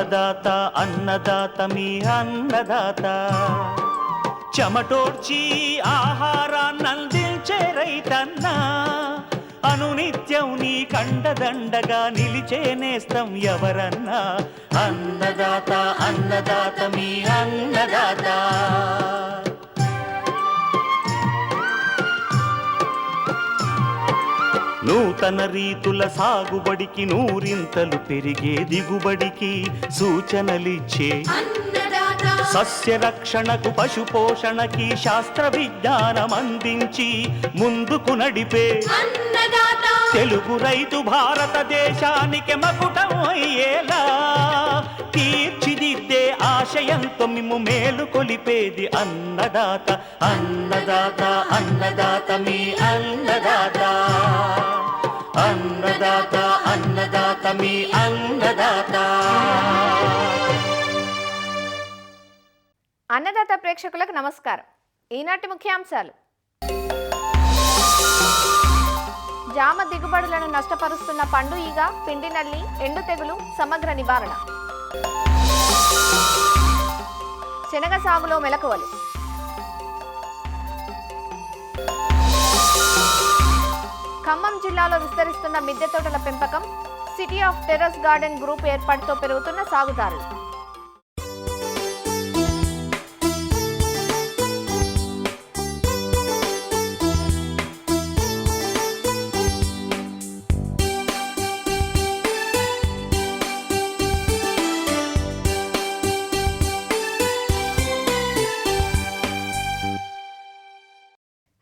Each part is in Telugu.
అన్నదాత అన్నదాత మీ అన్నదాత చెమటోడ్చి ఆహారాన్నందించే రైతన్న అనునిత్యం నీ కండదండగా నిలిచే నేస్తం ఎవరన్నా అన్నదాత అన్నదాత మీ అన్నదాత. నూతన రీతుల సాగుబడికి నూరింతలు పెరిగే దిగుబడికి సూచనలిచ్చే సస్య రక్షణకు పశు పోషణకి శాస్త్ర విజ్ఞానం అందించి ముందుకు నడిపే తెలుగు రైతు భారతదేశానికి మకుటం అయ్యేలా తీర్చిదిద్దే ఆశయంతో మిమ్ము మేలు కొలిపేది అన్నదాత అన్నదాత అన్నదాత మీ అన్నదాత అన్నదాత అన్నదాత మీ అన్నదాత. అన్నదాత ప్రేక్షకులకు నమస్కారం. ఈనాటి ముఖ్యాంశాలు: జామ దిగుబడులను నష్టపరుస్తున్న పండు ఈగ, పిండి నల్లి, ఎండు తెగులు సమగ్ర నివారణ, శనగ సాగులో మెలకువలు, ఖమ్మం జిల్లాలో విస్తరిస్తున్న మిద్దె తోటల పెంపకం, city of terrace garden group ఏర్పాటుతో పెరుగుతున్న సాగుదారులు.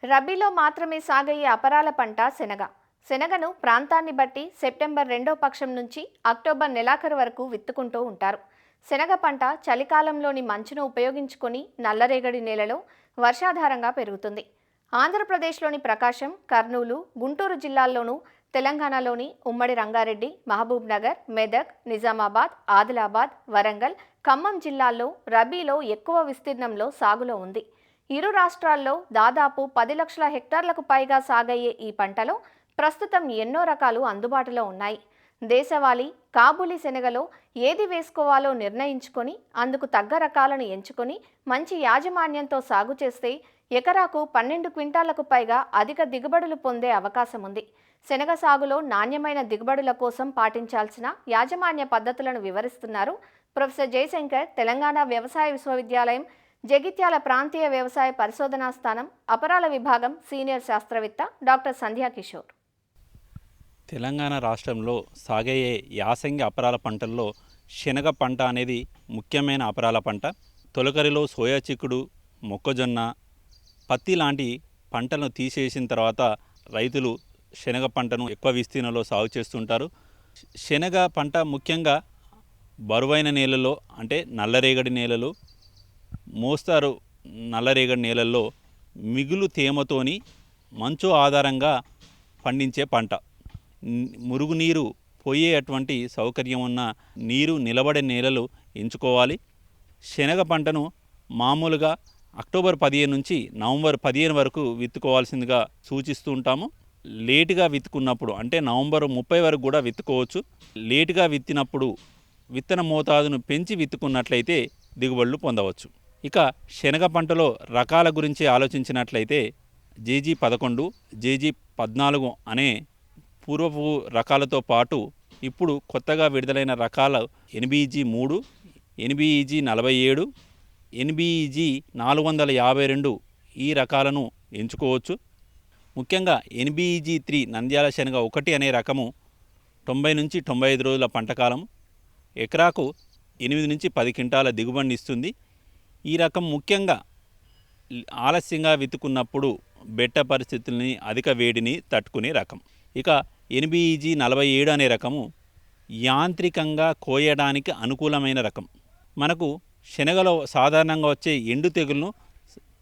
రబీలో మాత్రమే సాగయ్యే అపరాల పంట శనగ. శనగను ప్రాంతాన్ని బట్టి సెప్టెంబర్ 2వ పక్షం నుంచి అక్టోబర్ నెలాఖరు వరకు విత్తుకుంటూ ఉంటారు. శనగ పంట చలికాలంలోని మంచును ఉపయోగించుకొని నల్లరేగడి నేలలో వర్షాధారంగా పెరుగుతుంది. ఆంధ్రప్రదేశ్లోని ప్రకాశం, కర్నూలు, గుంటూరు జిల్లాల్లోనూ, తెలంగాణలోని ఉమ్మడి రంగారెడ్డి, మహబూబ్ నగర్, మెదక్, నిజామాబాద్, ఆదిలాబాద్, వరంగల్, ఖమ్మం జిల్లాల్లో రబీలో ఎక్కువ విస్తీర్ణంలో సాగులో ఉంది. ఇరు రాష్ట్రాల్లో దాదాపు 10 లక్షల హెక్టార్లకు పైగా సాగయ్యే ఈ పంటలో ప్రస్తుతం ఎన్నో రకాలు అందుబాటులో ఉన్నాయి. దేశవాళీ, కాబూలీ శనగలో ఏది వేసుకోవాలో నిర్ణయించుకొని అందుకు తగ్గ రకాలను ఎంచుకొని మంచి యాజమాన్యంతో సాగు చేస్తే ఎకరాకు 12 క్వింటాలకు పైగా అధిక దిగుబడులు పొందే అవకాశం ఉంది. శనగ సాగులో నాణ్యమైన దిగుబడుల కోసం పాటించాల్సిన యాజమాన్య పద్ధతులను వివరిస్తున్నారు ప్రొఫెసర్ జయశంకర్, తెలంగాణ వ్యవసాయ విశ్వవిద్యాలయం జగిత్యాల ప్రాంతీయ వ్యవసాయ పరిశోధనా స్థానం అపరాల విభాగం సీనియర్ శాస్త్రవేత్త డాక్టర్ సంధ్యా కిషోర్. తెలంగాణ రాష్ట్రంలో సాగయ్యే యాసంగి అపరాల పంటల్లో శనగ పంట అనేది ముఖ్యమైన అపరాల పంట. తొలకరిలో సోయా చిక్కుడు, మొక్కజొన్న, పత్తి లాంటి పంటలను తీసేసిన తర్వాత రైతులు శనగ పంటను ఎక్కువ విస్తీర్ణంలో సాగు చేస్తుంటారు. శనగ పంట ముఖ్యంగా బరువైన నేలల్లో అంటే నల్లరేగడి నేలలు, మోస్తారు నల్లరేగడి నేలల్లో మిగులు తేమతోని మంచు ఆధారంగా పండించే పంట. మురుగునీరు పోయేటువంటి సౌకర్యం ఉన్న నీరు నిలబడే నేలలు ఎంచుకోవాలి. శనగ పంటను మామూలుగా అక్టోబర్ 15 నుంచి నవంబర్ 15 వరకు విత్తుకోవాల్సిందిగా సూచిస్తూ ఉంటాము. లేటుగా విత్తుకున్నప్పుడు అంటే నవంబర్ 30 వరకు కూడా విత్తుకోవచ్చు. లేటుగా విత్తినప్పుడు విత్తన మోతాదును పెంచి విత్తుకున్నట్లయితే దిగుబడులు పొందవచ్చు. ఇక శనగ పంటలో రకాల గురించి ఆలోచించినట్లయితే JG11, JG14 అనే పూర్వపు రకాలతో పాటు ఇప్పుడు కొత్తగా విడుదలైన రకాల NBEG3, NBEG47, NBEG452 ఈ రకాలను ఎంచుకోవచ్చు. ముఖ్యంగా NBEG3 నంద్యాల శనగ 1 అనే రకము 90 నుంచి 95 రోజుల పంటకాలం, ఎకరాకు 8 నుంచి 10 క్వింటాల దిగుబడిని ఇస్తుంది. ఈ రకం ముఖ్యంగా ఆలస్యంగా విత్తుకున్నప్పుడు బెట్ట పరిస్థితుల్ని, అధిక వేడిని తట్టుకునే రకం. ఇక NBEG47 అనే రకము యాంత్రికంగా కోయడానికి అనుకూలమైన రకం. మనకు శనగలో సాధారణంగా వచ్చే ఎండు తెగులను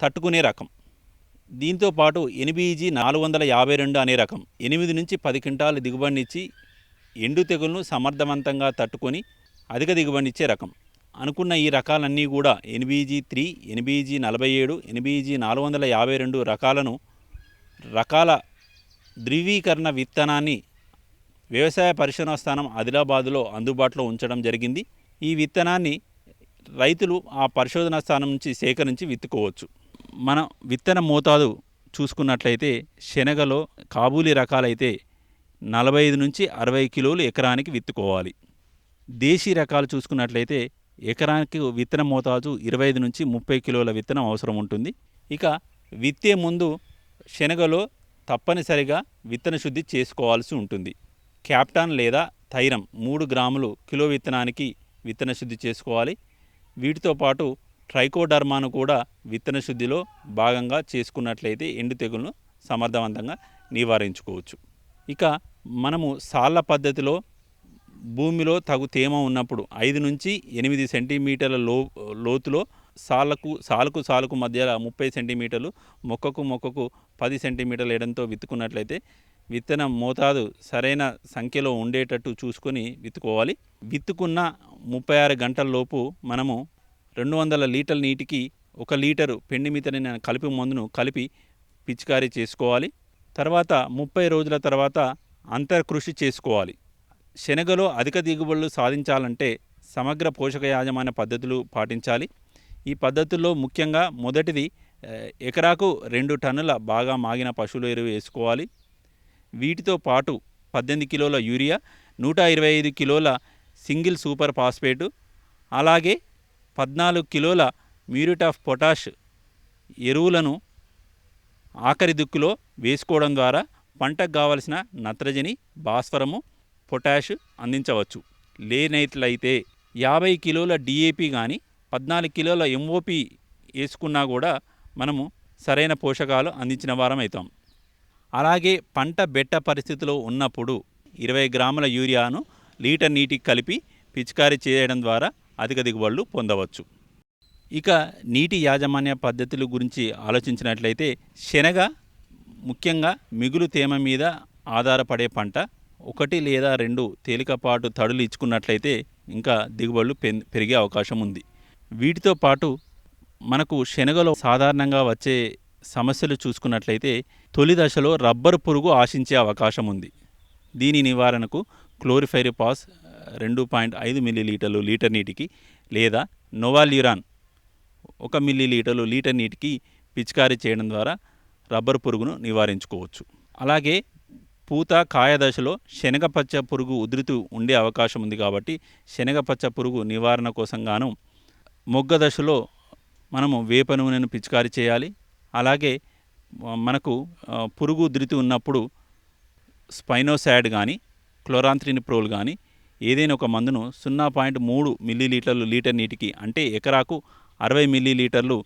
తట్టుకునే రకం. దీంతోపాటు NBEG452 అనే రకం 8 నుంచి 10 క్వింటాల దిగుబడినిచ్చి ఎండు తెగులను సమర్థవంతంగా తట్టుకొని అధిక దిగుబడినిచ్చే రకం. అనుకున్న ఈ రకాలన్నీ కూడా NBEG3, NBEG47, NBEG452 రకాల ధృవీకరణ విత్తనాన్ని వ్యవసాయ పరిశోధనా స్థానం ఆదిలాబాదులో అందుబాటులో ఉంచడం జరిగింది. ఈ విత్తనాన్ని రైతులు ఆ పరిశోధనా స్థానం నుంచి సేకరించి విత్తుకోవచ్చు. మన విత్తన మోతాదు చూసుకున్నట్లయితే శనగలో కాబూలీ రకాలైతే 45 నుంచి 60 కిలోలు ఎకరానికి విత్తుకోవాలి. దేశీ రకాలు చూసుకున్నట్లయితే ఎకరానికి విత్తన మోతాదు 25 నుంచి 30 కిలోల విత్తనం అవసరం ఉంటుంది. ఇక విత్తే ముందు శనగలో తప్పనిసరిగా విత్తన శుద్ధి చేసుకోవాల్సి ఉంటుంది. క్యాప్టాన్ లేదా థైరం 3 గ్రాములు కిలో విత్తనానికి విత్తన శుద్ధి చేసుకోవాలి. వీటితో పాటు ట్రైకోడర్మాను కూడా విత్తన శుద్ధిలో భాగంగా చేసుకున్నట్లయితే ఎండు తెగులను సమర్థవంతంగా నివారించుకోవచ్చు. ఇక మనము సాళ్ళ పద్ధతిలో భూమిలో తగు తేమ ఉన్నప్పుడు 5 నుంచి 8 సెంటీమీటర్ల లోతులో సాలుకు మధ్యలో 30 సెంటీమీటర్లు, మొక్కకు 10 సెంటీమీటర్ల ఎడంతో విత్తుకున్నట్లయితే విత్తన మోతాదు సరైన సంఖ్యలో ఉండేటట్టు చూసుకొని విత్తుకోవాలి. విత్తుకున్న 36 గంటల లోపు మనము 200 లీటర్ల నీటికి 1 లీటరు పెండిమితని కలిపి మందును కలిపి పిచికారీ చేసుకోవాలి. తర్వాత 30 రోజుల తర్వాత అంతర్కృషి చేసుకోవాలి. శనగలో అధిక దిగుబడులు సాధించాలంటే సమగ్ర పోషక యాజమాన్య పద్ధతులు పాటించాలి. ఈ పద్ధతుల్లో ముఖ్యంగా మొదటిది ఎకరాకు 2 టన్నుల బాగా మాగిన పశువుల ఎరువు వేసుకోవాలి. వీటితో పాటు 18 కిలోల యూరియా, 125 కిలోల సింగిల్ సూపర్ ఫాస్ఫేటు, అలాగే 14 కిలోల మ్యూరేట్ ఆఫ్ పొటాష్ ఎరువులను ఆఖరి దుక్కులో వేసుకోవడం ద్వారా పంటకు కావలసిన నత్రజని, భాస్వరము, పొటాష్ అందించవచ్చు. లేనట్లయితే 50 కిలోల డిఏపి కానీ 14 కిలోల ఎంఓపి వేసుకున్నా కూడా మనము సరైన పోషకాలు అందించిన వారం అవుతాం. అలాగే పంట బెట్ట పరిస్థితిలో ఉన్నప్పుడు 20 గ్రాముల యూరియాను లీటర్ నీటికి కలిపి పిచికారీ చేయడం ద్వారా అధిక దిగుబడులు పొందవచ్చు. ఇక నీటి యాజమాన్య పద్ధతుల గురించి ఆలోచించినట్లయితే శనగ ముఖ్యంగా మిగులు తేమ మీద ఆధారపడే పంట. 1 లేదా 2 తేలికపాటు తడులు ఇచ్చుకున్నట్లయితే ఇంకా దిగుబడులు పెరిగే అవకాశం ఉంది. వీటితో పాటు మనకు శనగలో సాధారణంగా వచ్చే సమస్యలు చూసుకున్నట్లయితే తొలి దశలో రబ్బరు పురుగు ఆశించే అవకాశం ఉంది. దీని నివారణకు క్లోరిఫైరిపాస్ 2.5 మిల్లీలీటర్లు లీటర్ నీటికి లేదా నోవాల్యూరాన్ 1 మిల్లీలీటర్లు లీటర్ నీటికి పిచికారీ చేయడం ద్వారా రబ్బరు పురుగును నివారించుకోవచ్చు. అలాగే పూత కాయ దశలో శనగపచ్చ పురుగు ఉధృతి ఉండే అవకాశం ఉంది కాబట్టి శనగపచ్చ పురుగు నివారణ కోసం గాను మొగ్గ దశలో మనము వేప నూనెను పిచికారీ చేయాలి. అలాగే మనకు పురుగు ఉధృతి ఉన్నప్పుడు స్పైనోసాడ్ కానీ క్లోరాంత్రినిప్రోల్ కానీ ఏదైనా ఒక మందును 0.3 మిల్లీలీటర్లు లీటర్ నీటికి అంటే ఎకరాకు 60 మిల్లీలీటర్లు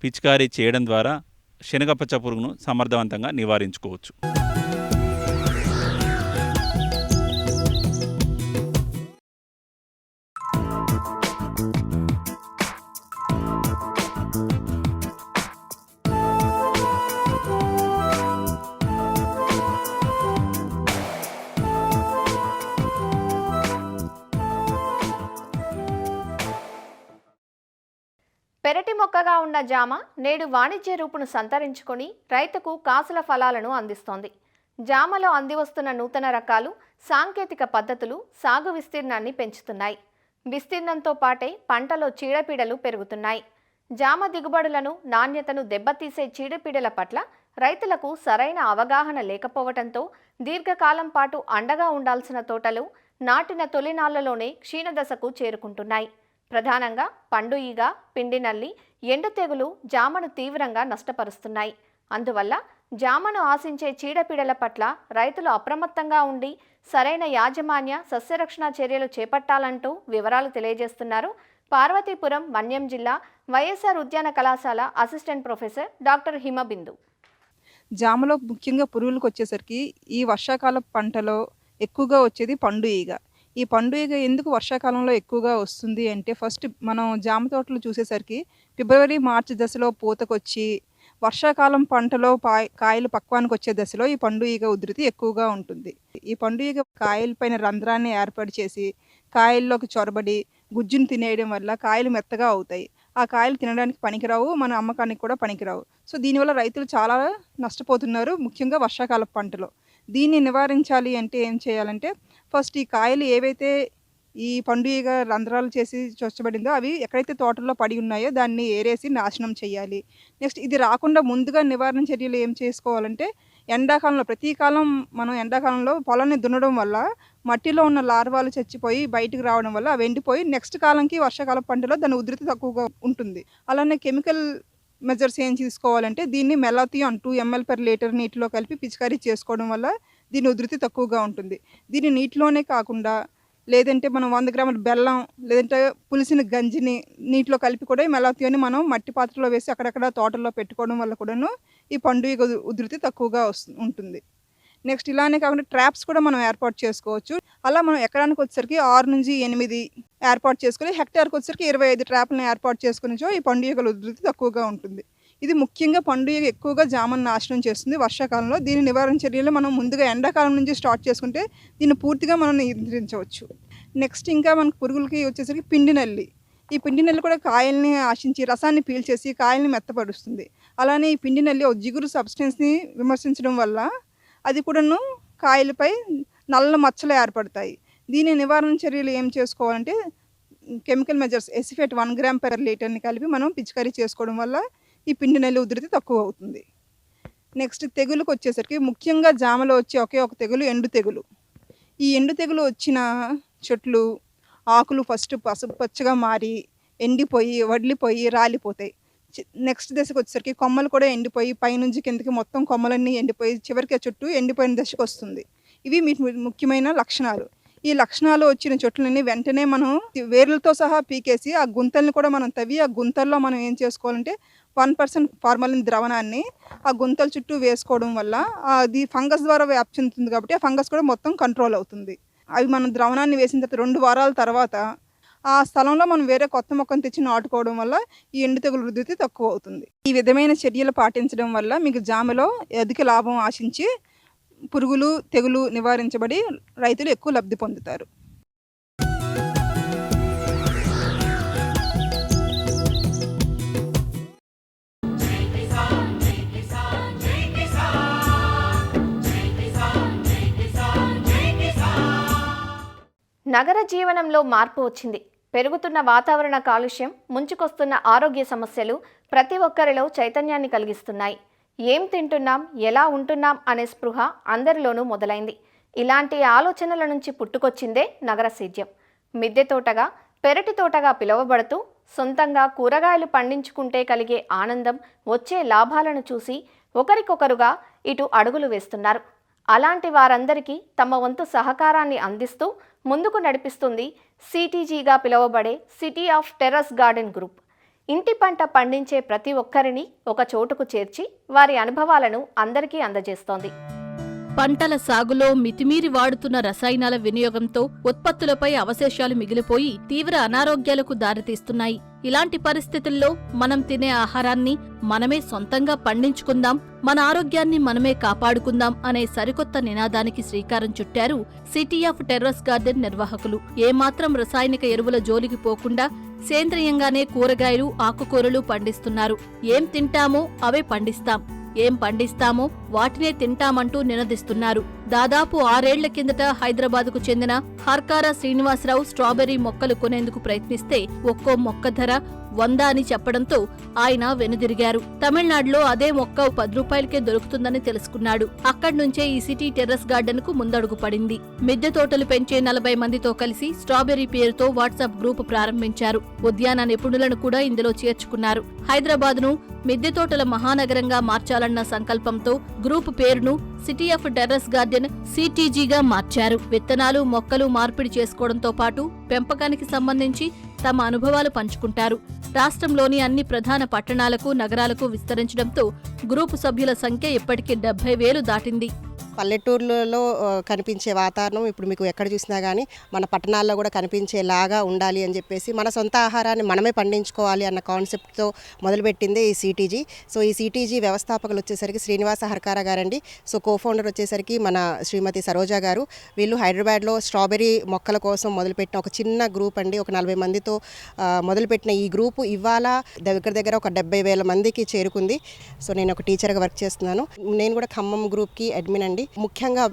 పిచికారీ చేయడం ద్వారా శనగపచ్చ పురుగును సమర్థవంతంగా నివారించుకోవచ్చు. పెరటి మొక్కగా ఉన్న జామ నేడు వాణిజ్య రూపును సంతరించుకొని రైతుకు కాసుల ఫలాలను అందిస్తోంది. జామలో అందివస్తున్న నూతన రకాలు, సాంకేతిక పద్ధతులు సాగు విస్తీర్ణాన్ని పెంచుతున్నాయి. విస్తీర్ణంతో పాటే పంటలో చీడపీడలు పెరుగుతున్నాయి. జామ దిగుబడులను, నాణ్యతను దెబ్బతీసే చీడపీడల పట్ల రైతులకు సరైన అవగాహన లేకపోవడంతో దీర్ఘకాలం పాటు అండగా ఉండాల్సిన తోటలు నాటిన తొలినాళ్లలోనే క్షీణదశకు చేరుకుంటున్నాయి. ప్రధానంగా పండు ఈగ, పిండి నల్లి, ఎండు తెగులు జామను తీవ్రంగా నష్టపరుస్తున్నాయి. అందువల్ల జామను ఆశించే చీడపీడల పట్ల రైతులు అప్రమత్తంగా ఉండి సరైన యాజమాన్య సస్యరక్షణ చర్యలు చేపట్టాలంటూ వివరాలు తెలియజేస్తున్నారు పార్వతీపురం మన్యం జిల్లా వైఎస్ఆర్ ఉద్యాన కళాశాల అసిస్టెంట్ ప్రొఫెసర్ డాక్టర్ హిమబిందు. జామలో ముఖ్యంగా పురుగులకు వచ్చేసరికి ఈ వర్షాకాల పంటలో ఎక్కువగా వచ్చేది పండు ఈగ. ఈ పండు ఈగ ఎందుకు వర్షాకాలంలో ఎక్కువగా వస్తుంది అంటే ఫస్ట్ మనం జామ తోటలు చూసేసరికి ఫిబ్రవరి మార్చి దశలో పూతకొచ్చి వర్షాకాలం పంటలో కాయలు పక్వానికి వచ్చే దశలో ఈ పండు ఈగ ఉధృతి ఎక్కువగా ఉంటుంది. ఈ పండు ఈగ కాయలపైన రంధ్రాన్ని ఏర్పాటు చేసి కాయల్లోకి చొరబడి గుజ్జును తినేయడం వల్ల కాయలు మెత్తగా అవుతాయి. ఆ కాయలు తినడానికి పనికిరావు, మన అమ్మకానికి కూడా పనికిరావు. సో దీనివల్ల రైతులు చాలా నష్టపోతున్నారు, ముఖ్యంగా వర్షాకాల పంటలో. దీన్ని నివారించాలి అంటే ఏం చేయాలంటే ఫస్ట్ ఈ కాయలు ఏవైతే ఈ పండు ఈగ రంధ్రాలు చేసి చొచ్చబడిందో అవి ఎక్కడైతే తోటల్లో పడి ఉన్నాయో దాన్ని ఏరేసి నాశనం చేయాలి. నెక్స్ట్ ఇది రాకుండా ముందుగా నివారణ చర్యలు ఏం చేసుకోవాలంటే ఎండాకాలంలో ప్రతి కాలం మనం ఎండాకాలంలో పొలాన్ని దున్నడం వల్ల మట్టిలో ఉన్న లార్వాలు చచ్చిపోయి బయటికి రావడం వల్ల అవి ఎండిపోయి నెక్స్ట్ కాలంకి వర్షాకాలం పంటలో దాని ఉధృతి తక్కువగా ఉంటుంది. అలానే కెమికల్ మెజర్స్ ఏం తీసుకోవాలంటే దీన్ని మెలాథియాన్ 2 ml/లీటర్ నీటిలో కలిపి పిచికారీ చేసుకోవడం వల్ల దీని ఉధృతి తక్కువగా ఉంటుంది. దీన్ని నీటిలోనే కాకుండా లేదంటే మనం 100 గ్రాముల బెల్లం లేదంటే పులిసిన గంజిని నీటిలో కలిపి కూడా ఈ మెలాథియాన్ని మనం మట్టి పాత్రలో వేసి అక్కడక్కడ తోటల్లో పెట్టుకోవడం వల్ల కూడాను ఈ పండు ఈగ ఉధృతి తక్కువగా ఉంటుంది. నెక్స్ట్ ఇలానే కాకుండా ట్రాప్స్ కూడా మనం ఏర్పాటు చేసుకోవచ్చు. అలా మనం ఎకరానికి వచ్చేసరికి 6 నుంచి 8 ఏర్పాటు చేసుకొని హెక్టార్కి వచ్చేసరికి 25 ట్రాప్లను ఏర్పాటు చేసుకునిచో ఈ పండు ఈగల ఉధృతి తక్కువగా ఉంటుంది. ఇది ముఖ్యంగా పండు ఈగ ఎక్కువగా జామను నాశనం చేస్తుంది వర్షాకాలంలో. దీని నివారణ చర్యలు మనం ముందుగా ఎండాకాలం నుంచి స్టార్ట్ చేసుకుంటే దీన్ని పూర్తిగా మనం నియంత్రించవచ్చు. నెక్స్ట్ ఇంకా మనకు పురుగులకి వచ్చేసరికి పిండి నల్లి. ఈ పిండి నల్లి కూడా కాయల్ని ఆశించి రసాన్ని పీల్చేసి కాయల్ని మెత్తపరుస్తుంది. అలానే ఈ పిండి నల్లి ఒక జిగురు సబ్స్టెన్స్ని విమర్శించడం వల్ల అది కూడాను కాయలపై నల్ల మచ్చలు ఏర్పడతాయి. దీని నివారణ చర్యలు ఏం చేసుకోవాలంటే కెమికల్ మెజర్స్ ఎసిఫేట్ 1 గ్రామ్/లీటర్ని కలిపి మనం పిచికారీ చేసుకోవడం వల్ల ఈ పిండి నల్లి ఉధృతి తక్కువ అవుతుంది. నెక్స్ట్ తెగులుకు వచ్చేసరికి ముఖ్యంగా జామలో వచ్చే ఒకే ఒక తెగులు ఎండు తెగులు. ఈ ఎండు తెగులు వచ్చిన చెట్లు ఆకులు ఫస్ట్ పసుపు పచ్చగా మారి ఎండిపోయి వడిలిపోయి రాలిపోతాయి. నెక్స్ట్ దశకు వచ్చేసరికి కొమ్మలు కూడా ఎండిపోయి పైనుంచి కిందకి మొత్తం కొమ్మలన్నీ ఎండిపోయి చివరికి ఆ చెట్టు ఎండిపోయిన దశకు వస్తుంది. ఇవి ముఖ్యమైన లక్షణాలు. ఈ లక్షణాలు వచ్చిన చెట్లని వెంటనే మనం వేర్లతో సహా పీకేసి ఆ గుంతల్ని కూడా మనం తవ్వి ఆ గుంతల్లో మనం ఏం చేసుకోవాలంటే 1% ఫార్మలిన్ ద్రావణాన్ని ఆ గుంతల చుట్టూ వేసుకోవడం వల్ల అది ఫంగస్ ద్వారా వ్యాప్తి చెందుతుంది కాబట్టి ఆ ఫంగస్ కూడా మొత్తం కంట్రోల్ అవుతుంది. అవి మనం ద్రావణాన్ని వేసిన తర్వాత 2 వారాల తర్వాత ఆ స్థలంలో మనం వేరే కొత్త మొక్కను తెచ్చి నాటుకోవడం వల్ల ఈ ఎండు తెగులు ఉధృతి తక్కువ అవుతుంది. ఈ విధమైన చర్యలు పాటించడం వల్ల మీకు జామలో అధిక లాభం ఆశించి పురుగులు తెగులు నివారించబడి రైతులు ఎక్కువ లబ్ధి పొందుతారు. నగర జీవనంలో మార్పు వచ్చింది. పెరుగుతున్న వాతావరణ కాలుష్యం, ముంచుకొస్తున్న ఆరోగ్య సమస్యలు ప్రతి ఒక్కరిలో చైతన్యాన్ని కలిగిస్తున్నాయి. ఏం తింటున్నాం, ఎలా ఉంటున్నాం అనే స్పృహ అందరిలోనూ మొదలైంది. ఇలాంటి ఆలోచనల నుంచి పుట్టుకొచ్చిందే నగర సేద్యం. మిద్దె తోటగా, పెరటి తోటగా పిలువబడుతూ సొంతంగా కూరగాయలు పండించుకుంటే కలిగే ఆనందం, వచ్చే లాభాలను చూసి ఒకరికొకరుగా ఇటు అడుగులు వేస్తున్నారు. అలాంటి వారందరికీ తమ వంతు సహకారాన్ని అందిస్తూ ముందుకు నడిపిస్తుంది సిటీజీగా పిలువబడే city of terrace garden group. ఇంటి పంట పండించే ప్రతి ఒక్కరిని ఒక చోటుకు చేర్చి వారి అనుభవాలను అందరికీ అందజేస్తోంది. పంటల సాగులో మితిమీరి వాడుతున్న రసాయనాల వినియోగంతో ఉత్పత్తులపై అవశేషాలు మిగిలిపోయి తీవ్ర అనారోగ్యాలకు దారితీస్తున్నాయి. ఇలాంటి పరిస్థితుల్లో మనం తినే ఆహారాన్ని మనమే సొంతంగా పండించుకుందాం, మన ఆరోగ్యాన్ని మనమే కాపాడుకుందాం అనే సరికొత్త నినాదానికి శ్రీకారం చుట్టారు సిటీ ఆఫ్ టెర్రస్ గార్డెన్ నిర్వాహకులు. ఏమాత్రం రసాయనిక ఎరువుల జోలికి పోకుండా సేంద్రియంగానే కూరగాయలు, ఆకుకూరలు పండిస్తున్నారు. ఏం తింటామో అవే పండిస్తాం, ఏం పండిస్తామో వాటినే తింటామంటూ నినదిస్తున్నారు. దాదాపు 6 ఏళ్ల కిందట హైదరాబాద్కు చెందిన హర్కారా శ్రీనివాసరావు స్ట్రాబెర్రీ మొక్కలు కొనేందుకు ప్రయత్నిస్తే ఒక్కో మొక్క ధర 100 అని చెప్పడంతో ఆయన వెనుదిరిగారు. తమిళనాడులో అదే మొక్క 10 రూపాయలకే దొరుకుతుందని తెలుసుకున్నాడు. అక్కడి నుంచే ఈ సిటీ టెర్రస్ గార్డెన్ కు ముందడుగు పడింది. మిద్దె తోటలు పెంచే 40 మందితో కలిసి స్ట్రాబెర్రీ పేరుతో వాట్సాప్ గ్రూప్ ప్రారంభించారు. ఉద్యాన నిపుణులను కూడా ఇందులో చేర్చుకున్నారు. హైదరాబాద్ ను మిద్దె తోటల మహానగరంగా మార్చాలన్న సంకల్పంతో గ్రూప్ పేరును సిటీ ఆఫ్ టెర్రస్ గార్డెన్ సిటీజీగా మార్చారు. విత్తనాలు, మొక్కలు మార్పిడి చేసుకోవడంతో పాటు పెంపకానికి సంబంధించి తమ అనుభవాలు పంచుకుంటారు. రాష్ట్రంలోని అన్ని ప్రధాన పట్టణాలకు, నగరాలకు విస్తరించడంతో గ్రూపు సభ్యుల సంఖ్య ఇప్పటికీ 70,000 దాటింది. పల్లెటూర్లలో కనిపించే వాతావరణం ఇప్పుడు మీకు ఎక్కడ చూసినా కానీ మన పట్టణాల్లో కూడా కనిపించేలాగా ఉండాలి అని చెప్పేసి మన సొంత ఆహారాన్ని మనమే పండించుకోవాలి అన్న కాన్సెప్ట్తో మొదలుపెట్టింది ఈ సిటీజీ. సో ఈ సిటీజీ వ్యవస్థాపకులు వచ్చేసరికి శ్రీనివాస హర్కారా గారండి. సో కోఫౌండర్ వచ్చేసరికి మన శ్రీమతి సరోజ గారు. వీళ్ళు హైదరాబాద్లో స్ట్రాబెర్రీ మొక్కల కోసం మొదలుపెట్టిన ఒక చిన్న గ్రూప్ అండి. ఒక 40 మందితో మొదలుపెట్టిన ఈ గ్రూపు ఇవాళ దగ్గర ఒక 70,000 మందికి చేరుకుంది. సో నేను ఒక టీచర్గా వర్క్ చేస్తున్నాను. నేను కూడా ఖమ్మం గ్రూప్కి అడ్మిన్ అండి. ముఖ్యంగా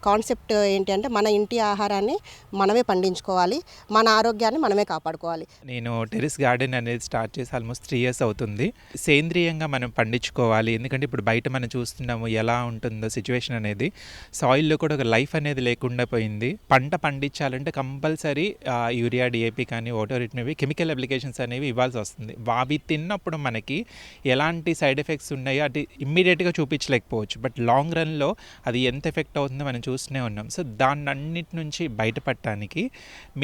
కాన్సెప్ట్ ఏంటి అంటే మన ఇంటి ఆహారాన్ని మనమే పండించుకోవాలి, మన ఆరోగ్యాన్ని మనమే కాపాడుకోవాలి. నేను టెర్రస్ గార్డెన్ అనేది స్టార్ట్ చేసి ఆల్మోస్ట్ 3 years అవుతుంది. సేంద్రియంగా మనం పండించుకోవాలి, ఎందుకంటే ఇప్పుడు బయట మనం చూస్తున్నాము ఎలా ఉంటుందో సిచ్యువేషన్ అనేది. సాయిల్లో కూడా ఒక లైఫ్ అనేది లేకుండా పోయింది. పంట పండించాలంటే కంపల్సరీ యూరియా, డిఏపి కానీ వాటర్ కెమికల్ అప్లికేషన్స్ అనేవి ఇవ్వాల్సి వస్తుంది. అవి తిన్నప్పుడు మనకి ఎలాంటి సైడ్ ఎఫెక్ట్స్ ఉన్నాయో అది ఇమ్మీడియట్గా చూపించలేకపోవచ్చు, బట్ లాంగ్ రన్లో అది ఎంత ఎఫెక్ట్ అవుతుందో మనం చూస్తూనే ఉన్నాం. సో దాన్నన్నిటి నుంచి బయటపడటానికి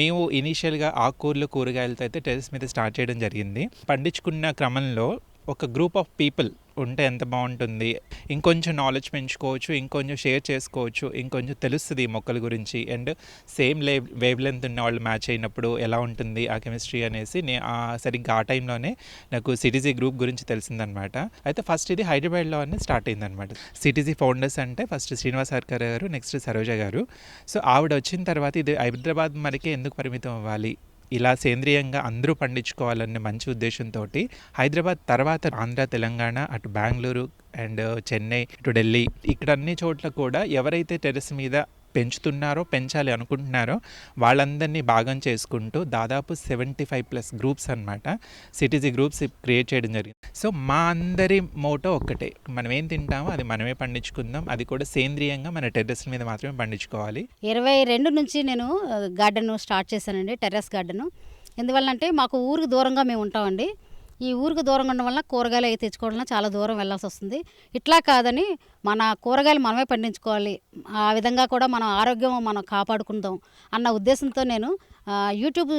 మేము ఇనీషియల్గా ఆకుకూరలు, కూరగాయలతో అయితే టెర్రస్ మీద స్టార్ట్ చేయడం జరిగింది. పండించుకున్న క్రమంలో ఒక గ్రూప్ ఆఫ్ పీపుల్ ఉంటే ఎంత బాగుంటుంది, ఇంకొంచెం నాలెడ్జ్ పెంచుకోవచ్చు, ఇంకొంచెం షేర్ చేసుకోవచ్చు, ఇంకొంచెం తెలుస్తుంది ఈ మొక్కల గురించి. అండ్ సేమ్ వేవ్ లెంత్ ఉన్న వాళ్ళు మ్యాచ్ అయినప్పుడు ఎలా ఉంటుంది ఆ కెమిస్ట్రీ అనేసి సరిగ్గా ఆ టైంలోనే నాకు సిటీజీ గ్రూప్ గురించి తెలిసిందనమాట. అయితే ఫస్ట్ ఇది హైదరాబాద్లో అని స్టార్ట్ అయిందనమాట. సిటీజీ ఫౌండర్స్ అంటే ఫస్ట్ శ్రీనివాస్ సర్కార్ గారు, నెక్స్ట్ సరోజ గారు. సో ఆవిడ వచ్చిన తర్వాత ఇది హైదరాబాద్ మనకే ఎందుకు పరిమితం అవ్వాలి, ఇలా సేంద్రియంగా అందరూ పండించుకోవాలనే మంచి ఉద్దేశంతో హైదరాబాద్ తర్వాత ఆంధ్ర, తెలంగాణ, అటు బెంగళూరు అండ్ చెన్నై, ఇటు ఢిల్లీ, ఇక్కడ అన్ని చోట్ల కూడా ఎవరైతే టెర్రస్ మీద పెంచుతున్నారో, పెంచాలి అనుకుంటున్నారో వాళ్ళందరినీ భాగం చేసుకుంటూ దాదాపు 75+ గ్రూప్స్ అనమాట, సిటీజీ గ్రూప్స్ క్రియేట్ చేయడం జరిగింది. సో మా అందరి మోటో ఒక్కటే, మనం ఏం తింటామో అది మనమే పండించుకుందాం, అది కూడా సేంద్రియంగా మన టెర్రస్ మీద మాత్రమే పండించుకోవాలి. 22 నుంచి నేను గార్డెన్ స్టార్ట్ చేశానండి, టెర్రస్ గార్డెన్. ఎందువల్లంటే మాకు ఊరికి దూరంగా మేము ఉంటామండి. ఈ ఊరికి దూరంగా ఉండడం వల్ల కూరగాయలు అవి తెచ్చుకోవడం చాలా దూరం వెళ్ళాల్సి వస్తుంది. ఇట్లా కాదని మన కూరగాయలు మనమే పండించుకోవాలి, ఆ విధంగా కూడా మన ఆరోగ్యం మనం కాపాడుకుందాం అన్న ఉద్దేశంతో నేను యూట్యూబ్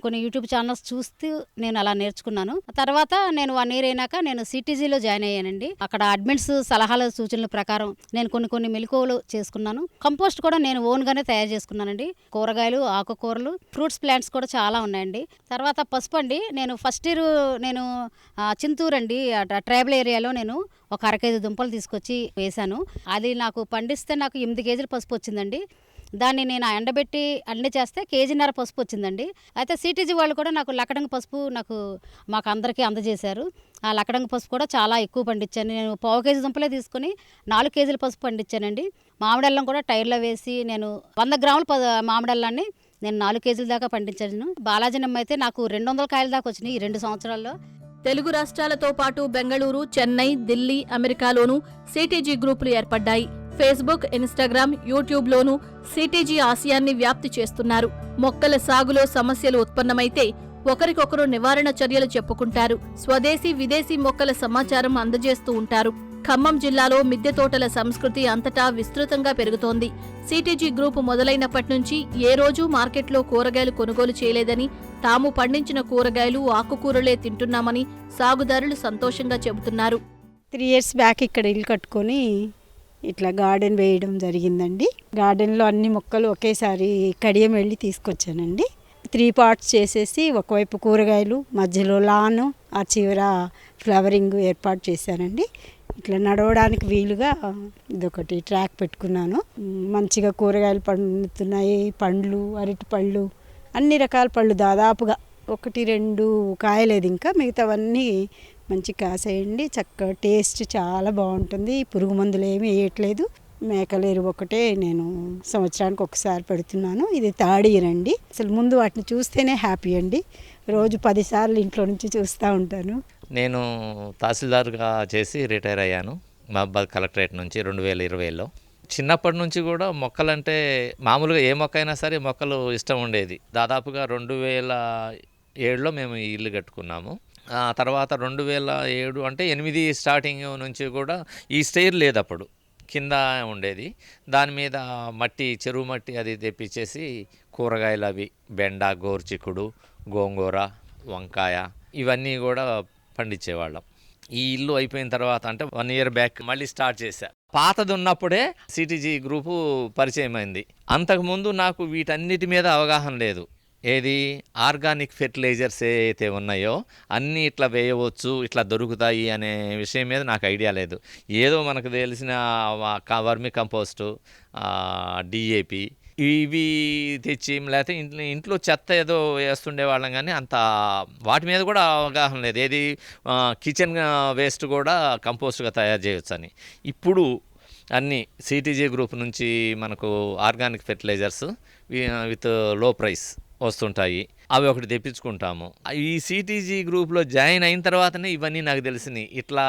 కొన్ని యూట్యూబ్ ఛానల్స్ చూస్తూ నేను అలా నేర్చుకున్నాను. తర్వాత నేను 1 year అయినాక నేను సిటీజీలో జాయిన్ అయ్యానండి. అక్కడ అడ్మిన్స్ సలహాల సూచనల ప్రకారం నేను కొన్ని మెలకువలు చేసుకున్నాను. కంపోస్ట్ కూడా నేను ఓన్గానే తయారు చేసుకున్నానండి. కూరగాయలు, ఆకుకూరలు, ఫ్రూట్స్ ప్లాంట్స్ కూడా చాలా ఉన్నాయండి. తర్వాత పసుపు అండి, నేను ఫస్ట్ ఇయర్ నేను చింతూరు అండి ట్రైబల్ ఏరియాలో నేను ఒక 1/2 kg దుంపలు తీసుకొచ్చి వేశాను. అది నాకు పండిస్తే నాకు 8 kg పసుపు వచ్చిందండి. దాన్ని నేను ఎండబెట్టి అన్నీ చేస్తే 1.5 kg పసుపు వచ్చిందండి. అయితే సిటీజీ వాళ్ళు కూడా నాకు లక్కడంగ పసుపు మాకు అందరికీ అందజేశారు. ఆ లక్కడంగ పసుపు కూడా చాలా ఎక్కువ పండించాను. నేను 1/4 kg దుంపలే తీసుకొని 4 kg పసుపు పండించానండి. మామిడల్లం కూడా టైర్లో వేసి నేను 100 గ్రాముల మామిడల్లాన్ని నేను 4 kg దాకా పండించాను. బాలాజీనమ్మ అయితే నాకు 200 కాయల దాకా వచ్చినాయి ఈ 2 సంవత్సరాల్లో. తెలుగు రాష్ట్రాలతో పాటు బెంగళూరు, చెన్నై, ఢిల్లీ, అమెరికాలోనూ సిటీజీ గ్రూపులు ఏర్పడ్డాయి. ఫేస్బుక్, ఇన్స్టాగ్రామ్, యూట్యూబ్లోనూ సిటీజీ ఆశయాన్ని వ్యాప్తి చేస్తున్నారు. మొక్కల సాగులో సమస్యలు ఉత్పన్నమైతే ఒకరికొకరు నివారణ చర్యలు చెప్పుకుంటారు. స్వదేశీ, విదేశీ మొక్కల సమాచారం అందజేస్తూ ఉంటారు. ఖమ్మం జిల్లాలో మిద్దె తోటల సంస్కృతి అంతటా విస్తృతంగా పెరుగుతోంది. సిటీజీ గ్రూపు మొదలైనప్పటి నుంచి ఏ రోజూ మార్కెట్లో కూరగాయలు కొనుగోలు చేయలేదని, తాము పండించిన కూరగాయలు, ఆకుకూరలే తింటున్నామని సాగుదారులు సంతోషంగా చెబుతున్నారు. 3 years బ్యాక్ ఇక్కడ ఇల్లు కట్టుకొని ఇట్లా గార్డెన్ వేయడం జరిగిందండి. గార్డెన్లో అన్ని మొక్కలు ఒకేసారి కడియం వెళ్ళి తీసుకొచ్చానండి. 3 parts చేసేసి ఒకవైపు కూరగాయలు, మధ్యలో లాను, ఆ చివర ఫ్లవరింగ్ ఏర్పాటు చేశానండి. ఇట్లా నడవడానికి వీలుగా ఇదొకటి ట్రాక్ పెట్టుకున్నాను. మంచిగా కూరగాయలు పండుతున్నాయి, పండ్లు, అరటి పళ్ళు, అన్ని రకాల పళ్ళు దాదాపుగా 1-2 కాయలేదు, ఇంకా మిగతావన్నీ మంచి కాసేయండి. చక్కగా టేస్ట్ చాలా బాగుంటుంది. పురుగు మందులు ఏమీ వేయట్లేదు. మేకల ఎరువు ఒకటే నేను సంవత్సరానికి ఒకసారి పెడుతున్నాను. ఇది తాడియరండి. అసలు ముందు వాటిని చూస్తేనే హ్యాపీ అండి. రోజు 10 సార్లు ఇంట్లో నుంచి చూస్తూ ఉంటాను. నేను తహసీల్దార్గా చేసి రిటైర్ అయ్యాను మహబాద్ కలెక్టరేట్ నుంచి 2020లో. చిన్నప్పటి నుంచి కూడా మొక్కలంటే మామూలుగా ఏ మొక్క అయినా సరే మొక్కలు ఇష్టం ఉండేది. దాదాపుగా 2007లో మేము ఈ ఇల్లు కట్టుకున్నాము. తర్వాత 2007 అంటే 8 స్టార్టింగ్ నుంచి కూడా ఈ స్టైర్ లేదు, అప్పుడు కింద ఉండేది. దాని మీద మట్టి, చెరువు మట్టి అది తెప్పించేసి కూరగాయలు అవి బెండ, గోరుచిక్కుడు, గోంగూర, వంకాయ ఇవన్నీ కూడా పండించేవాళ్ళం. ఈ ఇల్లు అయిపోయిన తర్వాత అంటే 1 year బ్యాక్ మళ్ళీ స్టార్ట్ చేశా. పాతది ఉన్నప్పుడే సిటీజీ గ్రూపు పరిచయం అయింది. అంతకుముందు నాకు వీటన్నిటి మీద అవగాహన లేదు. ఏది ఆర్గానిక్ ఫెర్టిలైజర్స్ ఏవైతే ఉన్నాయో అన్నీ ఇట్లా వేయవచ్చు, ఇట్లా దొరుకుతాయి అనే విషయం మీద నాకు ఐడియా లేదు. ఏదో మనకు తెలిసిన వర్మి కంపోస్టు, డిఏపి ఇవి తెచ్చి లేకపోతే ఇంట్లో చెత్త ఏదో వేస్తుండే వాళ్ళం, కానీ అంత వాటి మీద కూడా అవగాహన లేదు. ఏది కిచెన్ వేస్ట్ కూడా కంపోస్ట్గా తయారు చేయవచ్చు అని. ఇప్పుడు అన్నీ సిటీజీ గ్రూప్ నుంచి మనకు organic fertilizers with low price వస్తుంటాయి, అవి ఒకటి తెప్పించుకుంటాము. ఈ సిటీజీ గ్రూప్లో జాయిన్ అయిన తర్వాతనే ఇవన్నీ నాకు తెలిసినాయి. ఇట్లా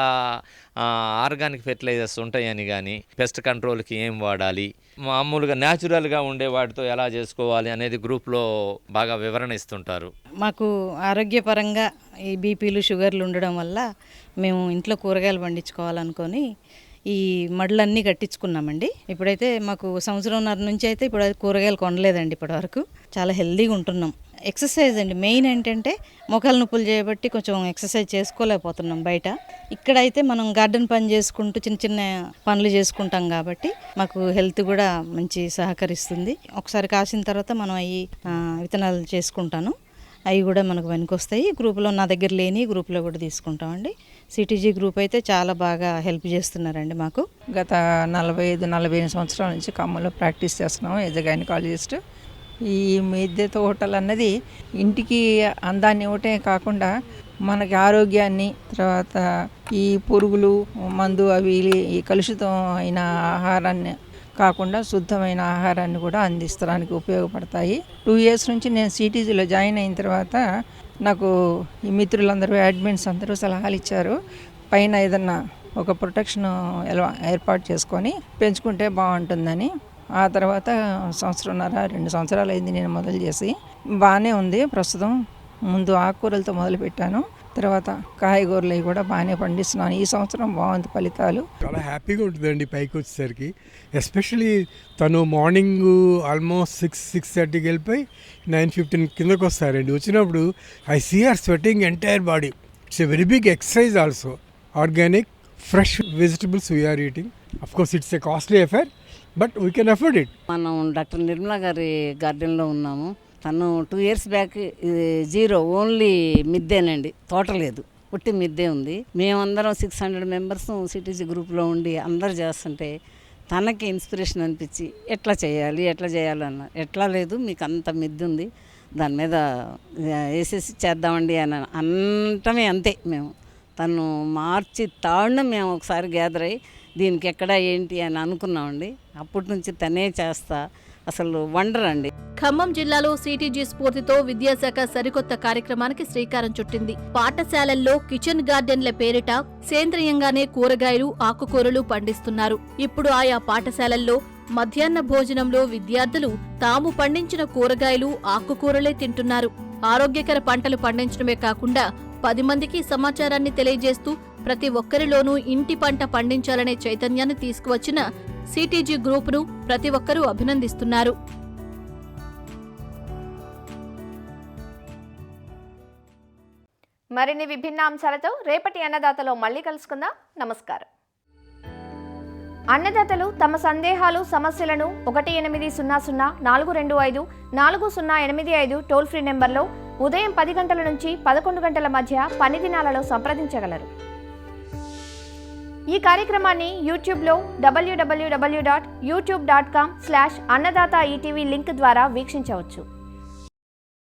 ఆర్గానిక్ ఫెర్టిలైజర్స్ ఉంటాయని కానీ, పెస్ట్ కంట్రోల్కి ఏం వాడాలి, మామూలుగా న్యాచురల్గా ఉండే వాటితో ఎలా చేసుకోవాలి అనేది గ్రూప్లో బాగా వివరణ ఇస్తుంటారు. మాకు ఆరోగ్యపరంగా ఈ బీపీలు షుగర్లు ఉండడం వల్ల మేము ఇంట్లో కూరగాయలు పండించుకోవాలనుకొని ఈ మడులన్నీ కట్టించుకున్నామండి. ఇప్పుడైతే మాకు సంవత్సరంన్నర నుంచి అయితే ఇప్పుడు కూరగాయలు కొనలేదండి. ఇప్పటి వరకు చాలా హెల్దీగా ఉంటున్నాం. ఎక్సర్సైజ్ అండి మెయిన్ ఏంటంటే మోకాలు నొప్పులు చేయబట్టి కొంచెం ఎక్సర్సైజ్ చేసుకోలేకపోతున్నాం బయట. ఇక్కడైతే మనం గార్డెన్ పని చేసుకుంటూ చిన్న చిన్న పనులు చేసుకుంటాం కాబట్టి మాకు హెల్త్ కూడా మంచి సహకరిస్తుంది. ఒకసారి కాసిన తర్వాత మనం అవి విత్తనాలు చేసుకుంటాను, అవి కూడా మనకు పనికొస్తాయి. గ్రూప్లో నా దగ్గర లేని గ్రూప్లో కూడా తీసుకుంటామండి. సిటీజీ గ్రూప్ అయితే చాలా బాగా హెల్ప్ చేస్తున్నారండి మాకు. గత 45 సంవత్సరాల నుంచి ఖమ్మంలో ప్రాక్టీస్ చేస్తున్నాం యాజ్ ఎ గైనకాలజిస్ట్. ఈ మిద్దె తోటలు అన్నది ఇంటికి అందాన్ని ఇవ్వటే కాకుండా మనకి ఆరోగ్యాన్ని, తర్వాత ఈ పురుగులు మందు అవి ఈ కలుషితం అయిన ఆహారాన్ని కాకుండా శుద్ధమైన ఆహారాన్ని కూడా అందించడానికి ఉపయోగపడతాయి. 2 years నుంచి నేను సిటీజీలో జాయిన్ అయిన తర్వాత నాకు ఈ మిత్రులందరూ అడ్మిన్స్ అందరూ సలహాలు ఇచ్చారు. పైన ఏదన్నా ఒక ప్రొటెక్షన్ ఏర్పాటు చేసుకొని పెంచుకుంటే బాగుంటుందని. ఆ తర్వాత 1.5-2 సంవత్సరాలు అయింది నేను మొదలు చేసి. బాగానే ఉంది ప్రస్తుతం. ముందు ఆకుకూరలతో మొదలుపెట్టాను, తర్వాత కాయగూరలు కూడా బాగానే పండిస్తున్నాను. ఈ సంవత్సరం బాగుంది ఫలితాలు. చాలా హ్యాపీగా ఉంటుందండి పైకి వచ్చేసరికి. ఎస్పెషలీ తను మార్నింగ్ ఆల్మోస్ట్ 6-6:30కి వెళ్ళిపోయి 9:15 కిందకు వస్తారండి. వచ్చినప్పుడు I see are sweating entire body. It's a very big exercise also. Organic fresh vegetables we are eating. Of course it's a costly affair, but we can afford it. మనం డాక్టర్ నిర్మలా గారి గార్డెన్లో ఉన్నాము. తను 2 years బ్యాక్ జీరో ఓన్లీ మిద్దేనండి, తోట లేదు, పుట్టి మిద్దే ఉంది. మేమందరం 600 members సిటీజీ గ్రూప్లో ఉండి అందరు చేస్తుంటే తనకి ఇన్స్పిరేషన్ అనిపించి ఎట్లా చేయాలన్న, ఎట్లా లేదు మీకు అంత మిద్ది ఉంది, దాని మీద వేసేసి చేద్దామండి అని అంటమే. అంతే మేము తను మార్చి తాడున మేము ఒకసారి గ్యాదర్ అయ్యి దీనికి ఎక్కడ ఏంటి అని అనుకున్నామండి. అప్పటి నుంచి తనే చేస్తా, అసలు వండర్ అండి. ఖమ్మం జిల్లాలో సిటీజీ స్ఫూర్తితో విద్యాశాఖ సరికొత్త కార్యక్రమానికి శ్రీకారం చుట్టింది. పాఠశాలల్లో కిచెన్ గార్డెన్ల పేరిట సేంద్రియంగానే కూరగాయలు, ఆకుకూరలు పండిస్తున్నారు. ఇప్పుడు ఆయా పాఠశాలల్లో మధ్యాహ్న భోజనంలో విద్యార్థులు తాము పండించిన కూరగాయలు, ఆకుకూరలే తింటున్నారు. ఆరోగ్యకర పంటలు పండించడమే కాకుండా 10 మందికి సమాచారాన్ని తెలియజేస్తూ ప్రతి ఒక్కరిలోనూ ఇంటి పంట పండించాలనే చైతన్యాన్ని తీసుకువచ్చిన సిటీజీ గ్రూపును ప్రతి ఒక్కరూ అభినందిస్తున్నారు. మరిన్ని విభిన్న అంశాలతో రేపటి అన్నదాతలో మళ్ళీ కలుసుకుందాం. నమస్కారం. అన్నదాతలు తమ సందేహాలు, సమస్యలను 1800-425-4085 టోల్ ఫ్రీ నెంబర్లో ఉదయం 10 గంటల నుంచి 11 గంటల మధ్య పని దినాలలో సంప్రదించగలరు. ఈ కార్యక్రమాన్ని యూట్యూబ్లో www.youtube.com/annadaata ETV లింక్ ద్వారా వీక్షించవచ్చు.